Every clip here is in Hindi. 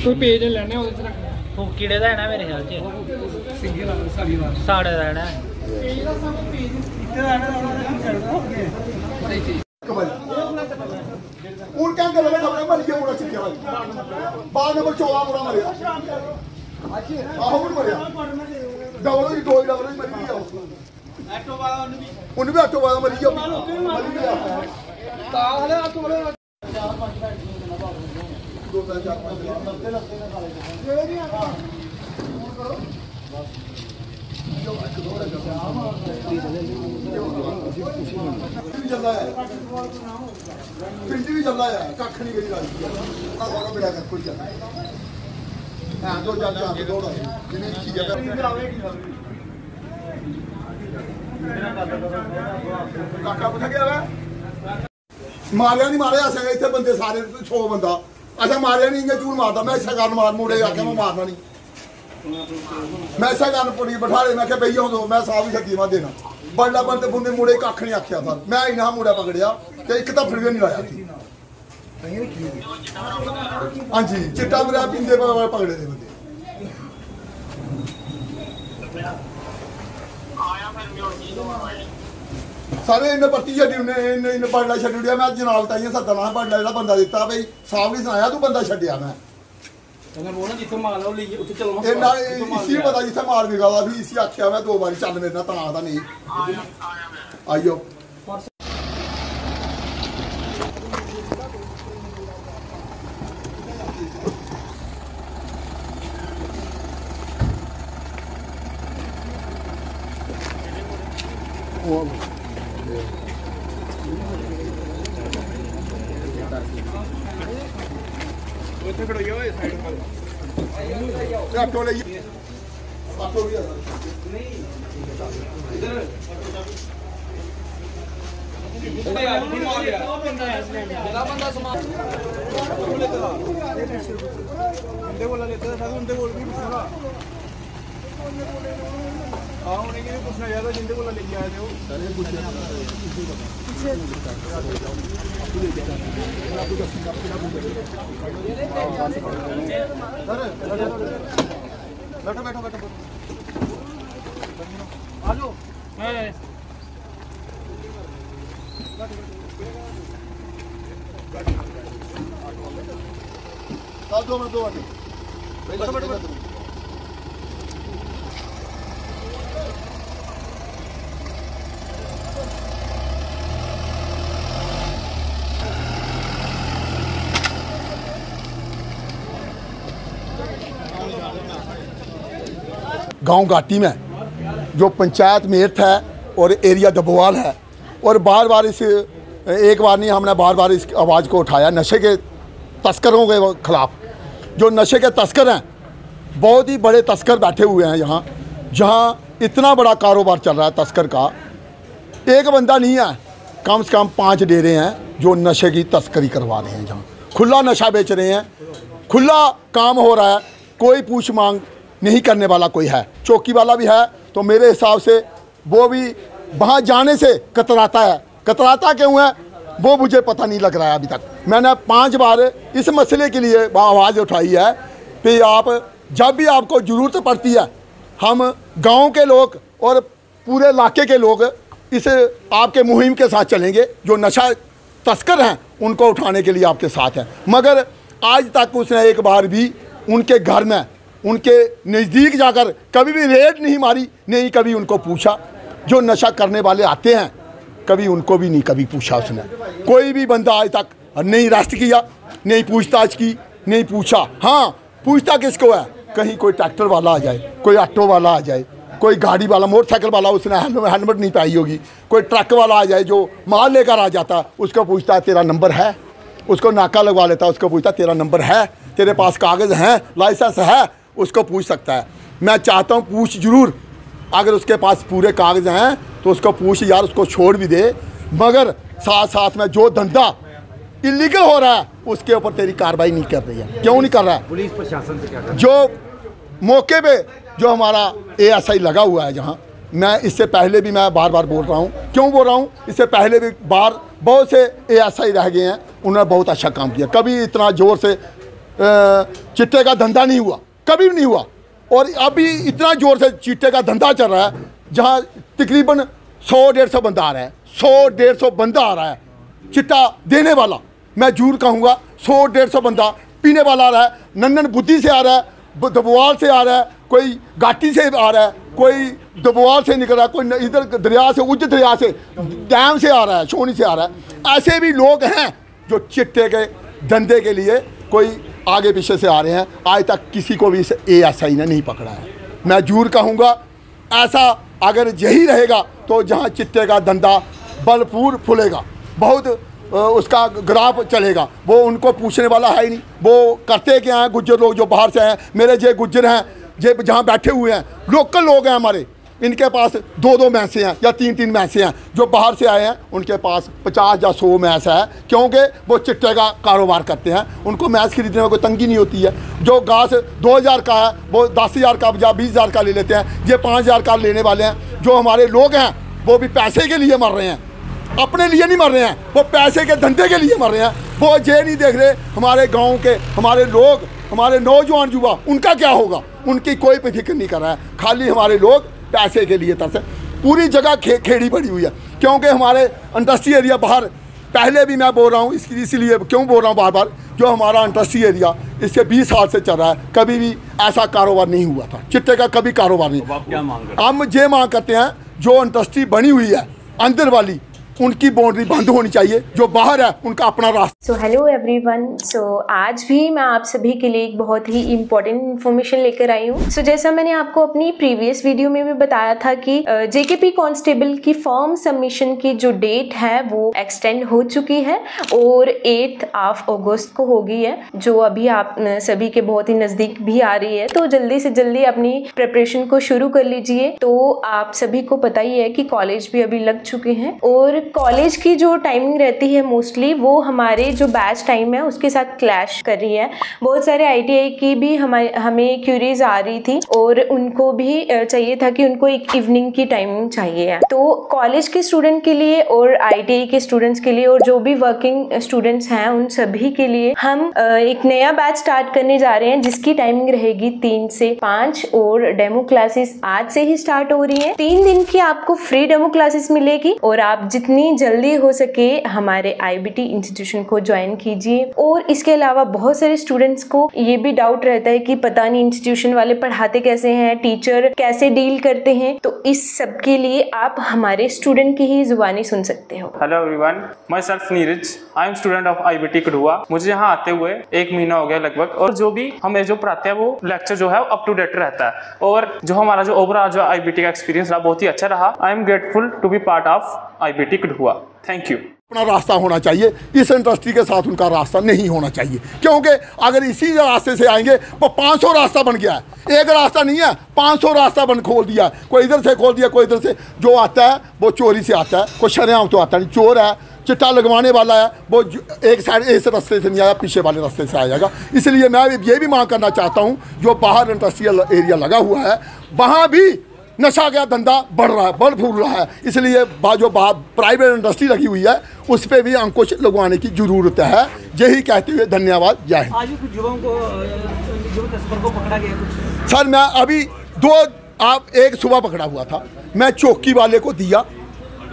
कोई पेज लेने कीड़े का है ना मेरे ख्याल से साढ़े का है ना बाल नंबर 14 पूरा मरिया आहो मरिया डबल ही दो डबल ही मरी गया ऑटो वाला उन भी ऑटो वाला मरी गया ताले ऑटो वाले 2 4 5 ये नहीं आता पिंडी भी चल रहा है कख नहीं गई बेड़ा कर कोई चल हाँ 2 4 5 दौड़ जिन्हें चीजें काका पुछा गया मारिया नहीं मारे ऐसे इतने बंदे सारे 100 बंदा अच्छा मारिया नहीं इं झूठ मारता मैं इस कारण मार मुड़े आके मैं मारना नहीं मैं इस कारण पुड़ी बैठाले मैं क्या बही हो मैं साफ ही छड्डी मैं देना बड़ला बंदे बुंदे मुड़े कख नहीं आख्या सर मैं इन्हें मुड़ा पकड़िया तो एक तो फिर भी नहीं लाया हाँ जी चिट्टा मेरा पींदे पकड़े थे बंदे सारे इन्हें पत्ती छड्डी इन्हें बड़ला छड्डी उड़िया मैं जनाब ताइयां सद्दना बड़ला जो बंदा दिता भाई साफ ही सुनाया तू बंदा छड्डिया मैं इसी पता जिथे मार बिका भी इसी आख्या मैं 2 बारी चल मेरे ता नहीं आइयो ऑटो ले ऑटो भी पूछना ज्यादा जिंदे को लेके आए थे बैठो बैठो बैठो आ जाओ 2 मिनट बैठो बैठो बैठो गांव घाटी में जो पंचायत मेरठ है और एरिया डबोवाल है और बार बार इस एक बार नहीं हमने बार बार इस आवाज़ को उठाया नशे के तस्करों के ख़िलाफ़। जो नशे के तस्कर हैं बहुत ही बड़े तस्कर बैठे हुए हैं यहाँ जहाँ इतना बड़ा कारोबार चल रहा है तस्कर का। एक बंदा नहीं है, कम से कम 5 डेरे हैं जो नशे की तस्करी करवा रहे हैं, जहाँ खुला नशा बेच रहे हैं, खुला काम हो रहा है, कोई पूछ मांग नहीं करने वाला कोई है। चौकी वाला भी है तो मेरे हिसाब से वो भी वहाँ जाने से कतराता है। कतराता क्यों है वो मुझे पता नहीं लग रहा है अभी तक। मैंने 5 बार इस मसले के लिए आवाज़ उठाई है कि आप जब भी आपको ज़रूरत पड़ती है, हम गांव के लोग और पूरे इलाके के लोग इस आपके मुहिम के साथ चलेंगे। जो नशा तस्कर हैं उनको उठाने के लिए आपके साथ हैं। मगर आज तक उसने एक बार भी उनके घर में उनके नज़दीक जाकर कभी भी रेड नहीं मारी, नहीं कभी उनको पूछा। जो नशा करने वाले आते हैं कभी उनको भी नहीं कभी पूछा उसने। कोई भी बंदा आज तक नहीं अरेस्ट किया, नहीं पूछताछ की, नहीं पूछा। हाँ, पूछता किसको है, कहीं कोई ट्रैक्टर वाला आ जाए, कोई ऑटो वाला आ जाए, कोई गाड़ी वाला, मोटरसाइकिल वाला, उसने हेलमेट नहीं पाई होगी, कोई ट्रक वाला आ जाए जो माल लेकर आ जाता, उसको पूछता है तेरा नंबर है, उसको नाका लगवा लेता, उसको पूछता तेरा नंबर है, तेरे पास कागज़ हैं, लाइसेंस है, उसको पूछ सकता है। मैं चाहता हूँ पूछ ज़रूर, अगर उसके पास पूरे कागज़ हैं तो उसको पूछ यार, उसको छोड़ भी दे, मगर साथ साथ में जो धंधा इलीगल हो रहा है उसके ऊपर तेरी कार्रवाई नहीं कर रही है। क्यों नहीं कर रहा है? पुलिस प्रशासन से क्या कर रहा है? जो मौके पे जो हमारा ASI लगा हुआ है जहाँ, मैं इससे पहले भी मैं बार बार बोल रहा हूँ, क्यों बोल रहा हूँ, इससे पहले भी बहुत से ASI रह गए हैं, उन्होंने बहुत अच्छा काम किया। कभी इतना ज़ोर से चिट्टे का धंधा नहीं हुआ, कभी भी नहीं हुआ। और अभी इतना ज़ोर से चिट्टे का धंधा चल रहा है, जहाँ तकरीबन 100-150 बंदा आ रहा है, 100-150 बंदा आ रहा है चिट्टा देने वाला। मैं जरूर कहूँगा 100-150 बंदा पीने वाला आ रहा है, नन्नन बुद्धि से आ रहा है, दबोवाल से आ रहा है, कोई घाटी से आ रहा है, कोई दबोवाल से निकल रहा है, कोई इधर दरिया से, उज्ज दरिया से, डैम से आ रहा है, छोनी से आ रहा है। ऐसे भी लोग हैं जो चिट्टे के धंधे के लिए कोई आगे पीछे से आ रहे हैं। आज तक किसी को भी इस ASI ने नहीं पकड़ा है। मैं जरूर कहूँगा ऐसा अगर यही रहेगा तो जहाँ चिट्टे का धंधा बलपूर फूलेगा, बहुत उसका ग्राफ चलेगा। वो उनको पूछने वाला है ही नहीं, वो करते क्या हैं गुज्जर लोग जो बाहर से हैं। मेरे जे गुज्जर हैं, जे जहाँ बैठे हुए हैं, लोकल लोग हैं हमारे, इनके पास 2-2 भैंसें हैं या 3-3 भैंसें हैं। जो बाहर से आए हैं उनके पास 50 या 100 भैंस है, क्योंकि वो चिट्टे का कारोबार करते हैं। उनको भैंस खरीदने में कोई तंगी नहीं होती है। जो घास 2000 का है वो 10,000 का या 20,000 का ले लेते हैं, ये 5,000 का लेने वाले हैं। जो हमारे लोग हैं वो भी पैसे के लिए मर रहे हैं, अपने लिए नहीं मर रहे हैं, वो पैसे के धंधे के लिए मर रहे हैं। वो ये नहीं देख रहे हमारे गांव के हमारे लोग, हमारे नौजवान युवा, उनका क्या होगा, उनकी कोई फिक्र नहीं कर रहा है। खाली हमारे लोग पैसे के लिए तरस, पूरी जगह खेड़ी पड़ी हुई है। क्योंकि हमारे इंडस्ट्री एरिया बाहर, पहले भी मैं बोल रहा हूँ इसलिए क्यों बोल रहा हूँ बार बार, जो हमारा इंडस्ट्री एरिया इसके 20 साल से चल रहा है, कभी भी ऐसा कारोबार नहीं हुआ था, चिट्टे का कभी कारोबार नहीं। आप क्या मांग रहे हैं? हम ये मांग करते हैं जो इंडस्ट्री बनी हुई है अंदर वाली, उनकी बाउंड्री बंद होनी चाहिए, जो बाहर है उनका अपना रास्ता। So hello everyone. सो आज भी मैं आप सभी के लिए एक बहुत ही इम्पोर्टेंट इन्फॉर्मेशन लेकर आई हूँ। सो जैसा मैंने आपको अपनी प्रीवियस वीडियो में भी बताया था कि JKP कांस्टेबल की फॉर्म सबमिशन की जो डेट है वो एक्सटेंड हो चुकी है और 8 अगस्त को होगी है, जो अभी आप सभी के बहुत ही नज़दीक भी आ रही है। तो जल्दी से जल्दी अपनी प्रिपरेशन को शुरू कर लीजिए। तो आप सभी को पता ही है कि कॉलेज भी अभी लग चुके हैं और कॉलेज की जो टाइमिंग रहती है मोस्टली वो हमारे जो बैच टाइम है उसके साथ क्लैश कर रही है। बहुत सारे ITI की भी हमें क्यूरीज आ रही थी और उनको भी चाहिए था कि उनको एक इवनिंग की टाइमिंग चाहिए है। तो कॉलेज के स्टूडेंट के लिए और ITI के स्टूडेंट्स के लिए और जो भी वर्किंग स्टूडेंट्स हैं उन सभी के लिए हम एक नया बैच स्टार्ट करने जा रहे हैं, जिसकी टाइमिंग रहेगी 3 से 5 और डेमो क्लासेस आज से ही स्टार्ट हो रही है। 3 दिन की आपको फ्री डेमो क्लासेस मिलेगी और आप जितनी जल्दी हो सके हमारे IBT इंस्टीट्यूशन को ज्वाइन कीजिए। और इसके अलावा बहुत सारे स्टूडेंट्स को ये भी डाउट रहता है कि पता नहीं इंस्टीट्यूशन वाले पढ़ाते कैसे हैं, टीचर कैसे डील करते हैं। तो इस सब के लिए आप हमारे स्टूडेंट की ही जुबानी सुन सकते हो। Hello everyone, my self Neeraj, I am student of IBT Kathua. मुझे यहाँ आते हुए 1 महीना हो गया लगभग, और जो भी हमें जो पढ़ाते हैं वो लेक्चर जो है अप टू डेट रहता है और जो हमारा जो ओवरऑल जो IBT का एक्सपीरियंस रहा बहुत ही अच्छा रहा। I am grateful to be part of IBT Kathua. Thank you. अपना रास्ता होना चाहिए, इस इंडस्ट्री के साथ उनका रास्ता नहीं होना चाहिए। क्योंकि अगर इसी रास्ते से आएंगे तो 500 रास्ता बन गया है, एक रास्ता नहीं है, 500 रास्ता बन खोल दिया। कोई इधर से खोल दिया, कोई इधर से। जो आता है वो चोरी से आता है, कोई शरेआम तो आता नहीं, चोर है, चिट्टा लगवाने वाला है, वो एक साइड इस रास्ते से नहीं आया, पीछे वाले रास्ते से आ जाएगा। इसलिए मैं ये भी मांग करना चाहता हूँ, जो बाहर इंडस्ट्रियल एरिया लगा हुआ है वहाँ भी नशा का धंधा बढ़ रहा है, बढ़ फूल रहा है। इसलिए जो प्राइवेट इंडस्ट्री लगी हुई है उस पर भी अंकुश लगवाने की ज़रूरत है। यही कहते हुए धन्यवाद, जय हिंद। आज भी कुछ युवाओं को युवा तस्कर को पकड़ा गया कुछ? सर मैं अभी एक सुबह पकड़ा हुआ था, मैं चौकी वाले को दिया,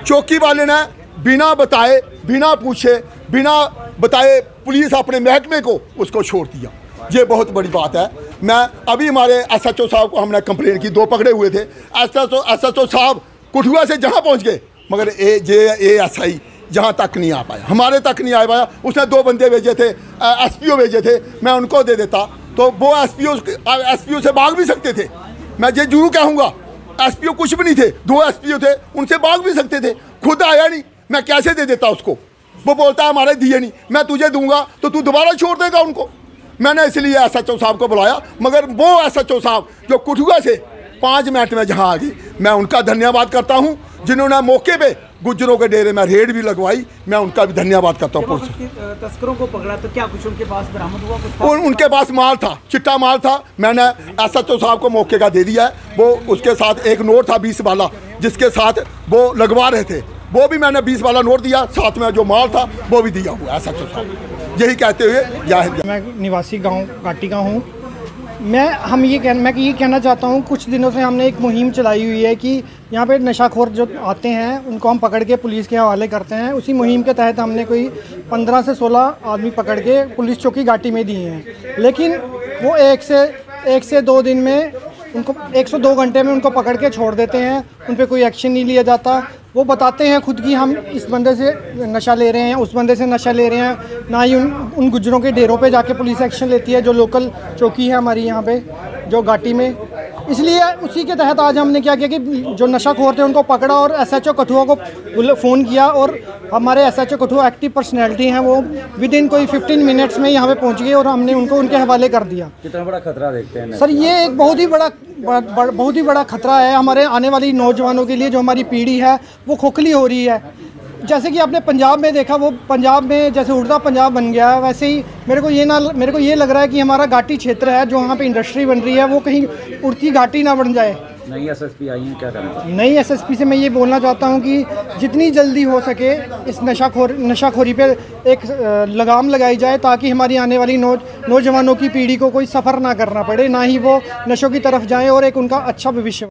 चौकी वाले ने बिना बताए, बिना पूछे, बिना बताए पुलिस अपने महकमे को उसको छोड़ दिया। ये बहुत बड़ी बात है। मैं अभी हमारे SHO साहब को हमने कंप्लेन की, 2 पकड़े हुए थे। SHO साहब कठुआ से जहाँ पहुँच गए मगर ASI जहाँ तक नहीं आ पाया, हमारे तक नहीं आ पाया। उसने 2 बंदे भेजे थे, SPO भेजे थे, मैं उनको दे देता तो वो SPO से भाग भी सकते थे। मैं ये जरूर कहूँगा, SPO कुछ भी नहीं थे, 2 SPO थे, उनसे भाग भी सकते थे। खुद आया नहीं, मैं कैसे दे देता उसको? वो बोलता है हमारे दिए नहीं, मैं तुझे दूंगा तो तू दोबारा छोड़ देगा उनको। मैंने इसलिए SHO साहब को बुलाया, मगर वो SHO साहब जो कठुआ से 5 मिनट में जहाँ आ गई, मैं उनका धन्यवाद करता हूँ जिन्होंने मौके पे गुज्जरों के डेरे में रेड भी लगवाई, मैं उनका भी धन्यवाद करता हूँ। पुलिस तस्करों को पकड़ा तो क्या कुछ उनके पास बरामद हुआ? कुछ उनके पास माल था, चिट्टा माल था। मैंने SHO साहब को मौके का दे दिया है। वो उसके साथ एक नोट था 20 वाला जिसके साथ वो लगवा रहे थे, वो भी मैंने 20 वाला नोट दिया, साथ में जो माल था वो भी दिया हुआ SHO साहब। यही कहते हुए जय हिंद। मैं निवासी गांव घाटी का हूं। मैं ये कहना चाहता हूं, कुछ दिनों से हमने एक मुहिम चलाई हुई है कि यहाँ पे नशाखोर जो आते हैं उनको हम पकड़ के पुलिस के हवाले करते हैं। उसी मुहिम के तहत हमने कोई 15 से 16 आदमी पकड़ के पुलिस चौकी घाटी में दिए हैं, लेकिन वो एक से 2 दिन में उनको 102 घंटे में उनको पकड़ के छोड़ देते हैं। उन पर कोई एक्शन नहीं लिया जाता। वो बताते हैं खुद कि हम इस बंदे से नशा ले रहे हैं, उस बंदे से नशा ले रहे हैं। ना ही उन गुज्जरों के डेरों पे जाके पुलिस एक्शन लेती है, जो लोकल चौकी है हमारी यहाँ पे जो घाटी में। इसलिए उसी के तहत आज हमने क्या किया कि जो नशाखोर थे उनको पकड़ा और SHO कठुआ को फ़ोन किया, और हमारे SHO कठुआ एक्टिव पर्सनैलिटी हैं, वो विद इन कोई 15 मिनट्स में यहाँ पे पहुँच गए और हमने उनको उनके हवाले कर दिया। कितना बड़ा खतरा देखते हैं सर? ये एक बहुत ही बड़ा खतरा है हमारे आने वाली नौजवानों के लिए। जो हमारी पीढ़ी है वो खोखली हो रही है। जैसे कि आपने पंजाब में देखा, वो पंजाब में जैसे उड़ता पंजाब बन गया है, वैसे ही मेरे को ये लग रहा है कि हमारा घाटी क्षेत्र है जो वहाँ पे इंडस्ट्री बन रही है वो कहीं उड़ती घाटी ना बन जाए। नई SSP आई है, क्या करना? नई SSP से मैं ये बोलना चाहता हूँ कि जितनी जल्दी हो सके इस नशाखोरी पे एक लगाम लगाई जाए, ताकि हमारी आने वाली नौजवानों की पीढ़ी को कोई सफ़र ना करना पड़े, ना ही वो नशों की तरफ जाएं और एक उनका अच्छा भविष्य